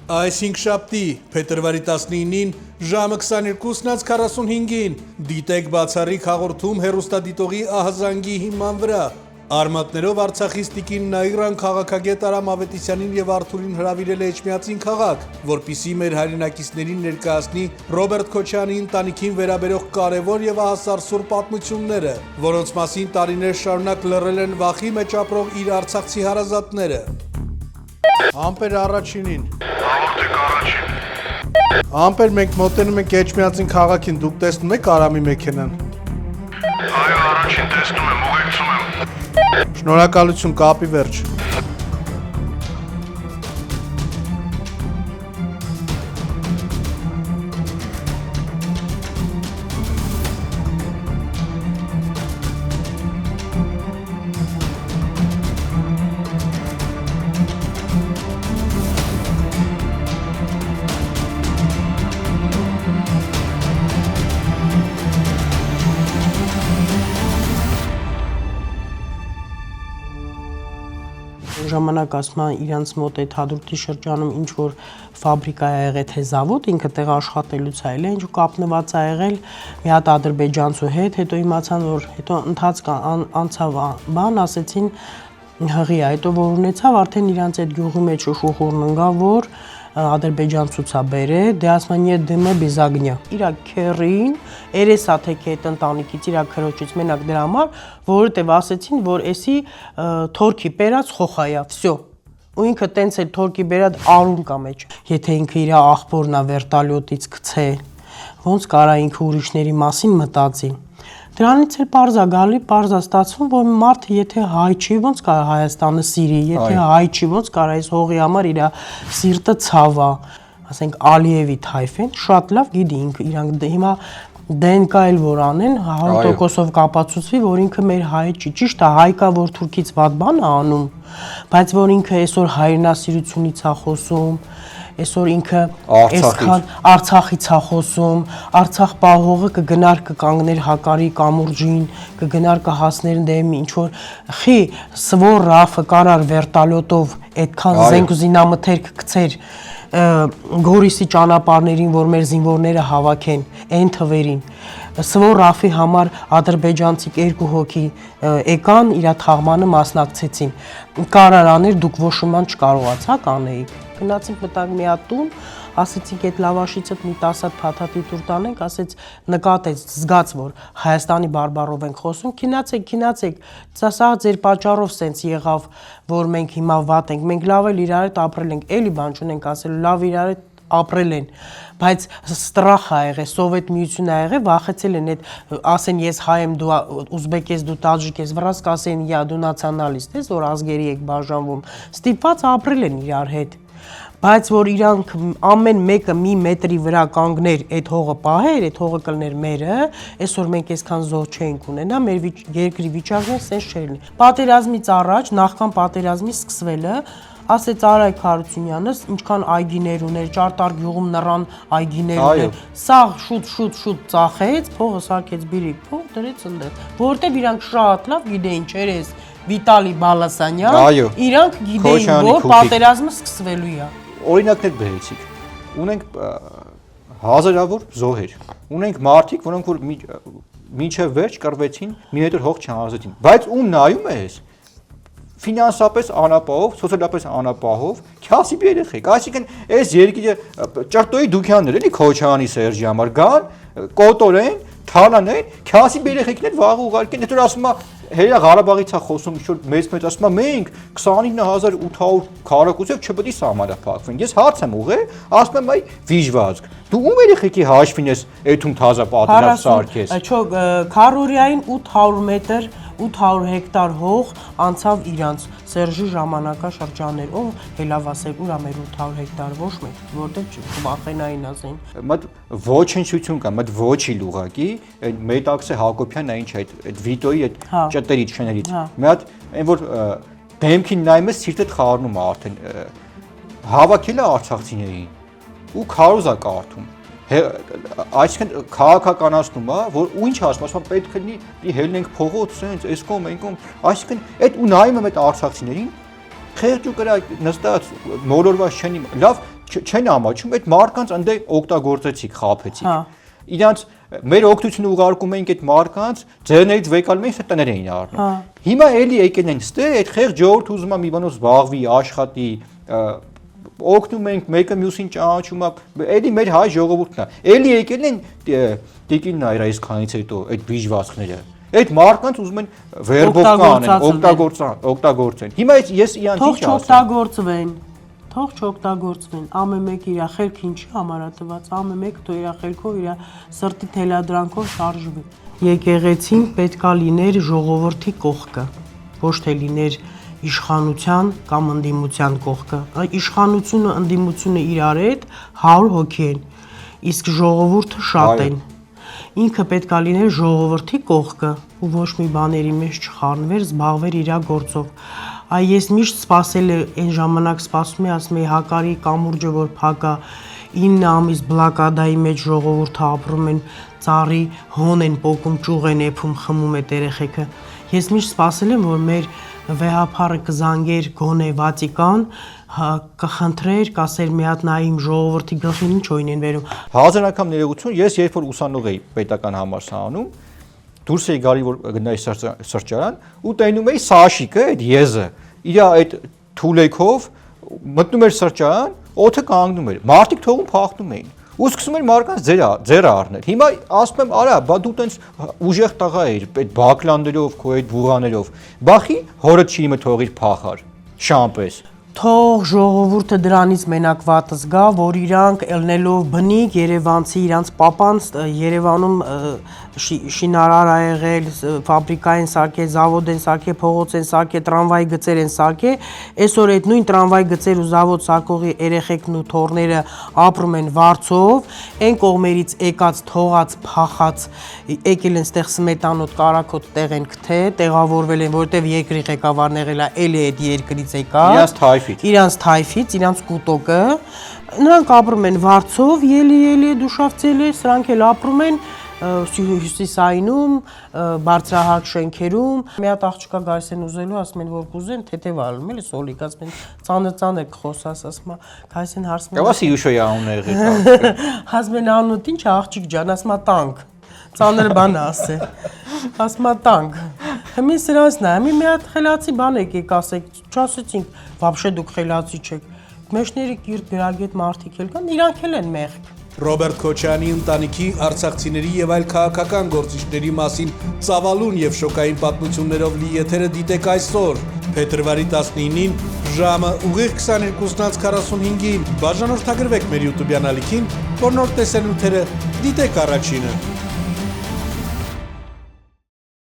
Այս 5 շաբթի, փետրվարի 19-ին, ժամը 22:45-ին, դիտեք բացառիկ հաղորդում հեռուստադիտողի ահազանգի հիման վրա։ Արմատներով Արցախից տիկին Նաիրան քաղաքագետ Արամ Ավետիսյանին եւ Արթուրին հրավիրել է Էջմիածին քաղաք, որպիսի մեր հայրենակիցներին ներկայացնի Ռոբերտ Քոչարյանի ընտանիքին վերաբերող կարևոր եւ ահասարսուռ պատմությունները, որոնց մասին տարիներ շարունակ լռել են վախի մեջ ապրող իր արցախցի հարազատները։ Ամպեր առաջինին։ Հաղորդեք առաջին։ Ամպեր, մենք մոտենում ենք Էջմիածին քաղաքին, դուք տեսնում եք Արամի մեքենան։ Այո, առաջին տեսնում եմ, ուղեկցում եմ։ Շնորհակալություն, կապի վերջ։ Ժամանակ ասում են իրանց մոտ այդ հադրութի շրջանում ինչ որ ֆաբրիկա է եղել թե զավոդ, ինքը տեղ աշխատելուց է ելել, ինչ կապնված է եղել մի հատ ադրբեջանցու հետ, հետո իմացան որ հետո ընթացք անցավ բան, ասեցին հղի է, հետո որ ունեցավ արդեն իրանց այդ գյուղի մեջ շուխուրն ընկավ որ ադրբեջանցուցա բերե, դե ասում են «Нет дыма без огня»։ Իրա քերին, երեսա թեքի այդ ընտանիքից իրա քրոջից մենակ դրա համար, որովհետև ասեցին, որ էսի թորքի բերած խոխայա, վсё։ Ու ինքը տենց է թորքի բերած արուն կա մեջ։ Եթե ինքը իր աղբորն է վերտալյոտից գցե, ոնց կարա ինքը ուրիշների մասին մտածի։ Դրանից էլ պարզա գալի, պարզա ստացվում, որ մարդը եթե հայ չի, ոնց կարա Հայաստանը սիրի, եթե հայ չի, ոնց կարա այս հողի համար իր սիրտը ցավա, ասենք Ալիևի թայֆեն, շատ լավ գիտի ինքը իրանք հիմա DNK էլ որ անեն 100%-ով կապացուցվի, որ ինքը մեր հայ չի, ճիշտ է, հայկա որ թուրքից վատ բան է անում, բայց որ ինքը այսօր հայրենասիրությունից է խոսում, այսօր ինքը այսքան Արցախից է խոսում, Արցախ պահողը կգնար կկանգներ Հակարի կամուրջին, կգնար կհասներ դեմ ինչ որ խի սվոր ռաֆը կարար վերտալյոտով այդքան զենք զինամթերք գցեր Գորիսի ճանապարհներին, որ մեր զինվորները հավաքեն այն թվերին Սվոր ռաֆի համար ադրբեջանցի 2 հոգի եկան իր թաղմանը մասնակցեցին կարար աներ դուք ոչ ոք չկարողացաք անեիք գնացինք մտանք մի հատ տուն ասեցինք այդ լավաշիցը մի 10 հատ փաթաթի տուր տանենք ասեց նկատեց զգաց որ Հայաստանի բարբառով ենք խոսում քինացեք սա ձեր պատճառով սենց եղավ որ մենք հիմա վատ ենք մենք լավ էլ իրար հետ ապրել ենք էլի բան չունենք ասելու լավ իրար հետ ապրել են բայց ստրախ ա եղել սովետ միություն ա եղել վախեցել են այդ ասեն ես հայ եմ դու ուզբեկ ես դու տաջիկ ես վրաս կասեն я դու նացիոնալիստ ես որ ազգերի եք բաժանվում ստիպված ապրել են իրար հետ բայց որ իրանք ամեն մեկը մի մետրի վրա կանգներ այդ հողը պահեր այդ հողը կլներ մերը այսօր մենք այսքան զոհ չենք ունենա մեր երկրի վիճակն սենց չէր լինի պատերազմից առաջ նախքան պատերազմի սկսվելը ասեց Արայք Հարությունյանը ինչքան այգիներ ուներ ճարտար գյուղում նրան այգիներ ուներ սա շուտ ծախեց փողը սարքեց բիրիկ փող դրեց այնտեղ որտեվ իրանք շատ լավ գիտեին չերես Վիտալի Բալասանյան իրանք գիտեին որ պատերազմը սկսվելու է օրինակներ բերեցիք ունենք հազարավոր զոհեր ունենք մարդիկ որոնք որ մինչև վերջ կռվեցին մի մետր հող չհանձեցին բայց ում նայում ես ֆինանսապես անապահով, սոցիալապես անապահով, քյասիպ երեխեք, այսինքն այս երկիրը ճարտոյի դուքյաններ էլի Քոչարյանի Սերժի համար գան, կոտորեն, թալանեն, քյասիպ երեխեքն են վաղ ուղարկեն, հետո ասում է Հերա Ղարաբաղից է խոսում ինչ-որ մեծ ասում է մենք 29800 քառակուսով չպետք է սահմանափակվեն։ Ես հարց եմ ուղղել, ասում եմ այ վիժվածք։ Դու ում երեխեքի հաշվին ես այդում թազա պատերազմ սարքես։ Չէ, Քարորիային 800 մետր 800 հեկտար հող անցավ իրանց Սերժի ժամանակաշրջաններով հելավասեր ուր ամեր 800 հեկտար ոչ մեկ որտեղ չվախենային ասեն մտ ոչնչություն կա մտ ոչի լուղակի այդ Մետաքսե Հակոբյանն է ինչ այդ վիտոյի այդ ճտերից չներից մի հատ այն որ դեմքին նայում ես սիրտդ խառնում է արդեն հավաքել է արցախցիներին ու քարոզա կարդում այսինքն քաղաքականացնում է, որ ու ինչ ասում, պետք է լինի հելնենք փողոց, սենց, էսկոմ, այնկոմ, այսինքն այդ ու նայում եմ այդ արցախցիներին, խեղճ ու կրա նստած մոլորված չեն լավ չեն ամաչում, այդ մարկանց ընդե օգտագործեցիք, խաբեցիք։ Հա։ Իրանց մեր օգնությունը ուղարկում էինք այդ մարկանց, ձերներից վեկալում էինք, տներ էին առնում։ Հիմա էլի եկել են ստե, այդ խեղճ ժողովուրդը ուզում է մի բանով զբաղվի, աշխատի, օգնում ենք մեկը մյուսին ճանաչում է, էլի մեր հայ ժողովուրդն է։ Էլի եկել են տիկին նայր այս քանից հետո այդ բիժվածքները։ Այդ մարկանց ուզում են վերբովկա անեն, օգտագործեն։ Հիմա ես իրանց ինչ ասեմ։ Թող չօգտագործվեն, ամեն մեկ իր խելքին չի համարատված, ամեն մեկ թող իր խելքով, իր սրտի թելադրանքով շարժվի։ Եկեղեցին պետքա լիներ ժողովրդի կողքը, ոչ թե լիներ իշխանության կամ ընդդիմության կողքը։ Իշխանությունը, ընդդիմությունը իրար հետ 100 հոգի են, իսկ ժողովուրդը շատ են։ Ինքը պետքա լիներ ժողովրդի կողքը ու ոչ մի բաների մեջ չխառնվեր, զբաղվեր իր գործով։ Ես միշտ սպասել այն ժամանակ սպասում եմ, ասում եմ հակարի կամուրջը որ փակա 9 ամիս բլոկադայի մեջ ժողովուրդը ապրում են, ծառի հոն են պոկում, ճուղ են եփում, խմում է երեխեքը։ Ես միշտ սպասել եմ, որ մեր վեհապարը կզանգեր գոնե Վատիկան, կխնդրեր, կասեր մի հատ նայ իմ ժողովրդի գլխին ինչ օին են վերում։ Հազար անգամ ներողություն, ես երբ որ ուսանող էի պետական համալսարանում, դուրս էի գալի որ գնայի սրճարան ու տենում էի Սաշիկը, այդ եզը, իր այդ թուլեքով մտնում էր սրճարան, օդը կանգնում էր, մարդիկ թողում փախնում էին։ Ու սկսում էր մարկանց ձերը առնել։ Հիմա ասում եմ, արա, բա դու տենց ուժեղ տղա էիր, այդ բակլաններով, քո այդ բուղաներով։ Բախի հորը չի իմը թողիր փախար, շամպես։ Թող ժողովուրդը դրանից մենակ վատ զգա, որ իրանք ելնելով բնիկ Երևանցի իրանց պապանց Երևանում շինարար ա եղել, ֆաբրիկա են սարքել, զավոդ են սարքել, փողոց են սարքել, տրամվայի գծեր են սարքել, այսօր այդ նույն տրամվայի գծեր ու զավոդ սարքողի երեխեքն ու թորները ապրում են Վարձով, այն կողմերից եկած, թողած, փախած, եկել են ստեղ Սմետանոտ, Կարակոտ տեղ են գտե, տեղավորվել են, որտեվ երկրի ղեկավարն եղել է, էլի այդ երկրից եկա։ Իրանց թայֆից, իրանց կուտոկը, նրանք ապրում են Վարձով, ելի դուշավցել է, սրանք էլ ապրում են Հյուսիսայինում, բարձրահարկ շենքերում, մի հատ աղջկա գալիս են ուզելու, ասում են, որ կուզեն, թեթև ալում, էլի սոլիկ, ասում են, ծանր կխոսաս, ասում է, գալիս են հարցնում են։ Կավասի ուշոյ անունը եղել։ Ասում են անունդ ինչ է աղջիկ ջան, ասում է տանկ, ծանր բան ասե, ասում է տանկ։ Հիմի սրանցն է, մի հատ խելացի բան եկեք ասեք, չասեցինք, վաբշե դուք խելացի չեք, մեջների կիրտ գրագետ մարդիկ էլ կան, իրանք էլ են մեղք։ Ռոբերտ Քոչյանի ընտանիքի, արցախցիների եւ այլ քաղաքական գործիչների մասին ծավալուն եւ շոկային պատմություններով լի եթերը դիտեք այսօր, փետրվարի 19-ին, ժամը ուղիղ 22:45-ին, բաժանորդագրվեք մեր YouTube ալիքին, որ նոր տեսանյութերը դիտեք առաջինը։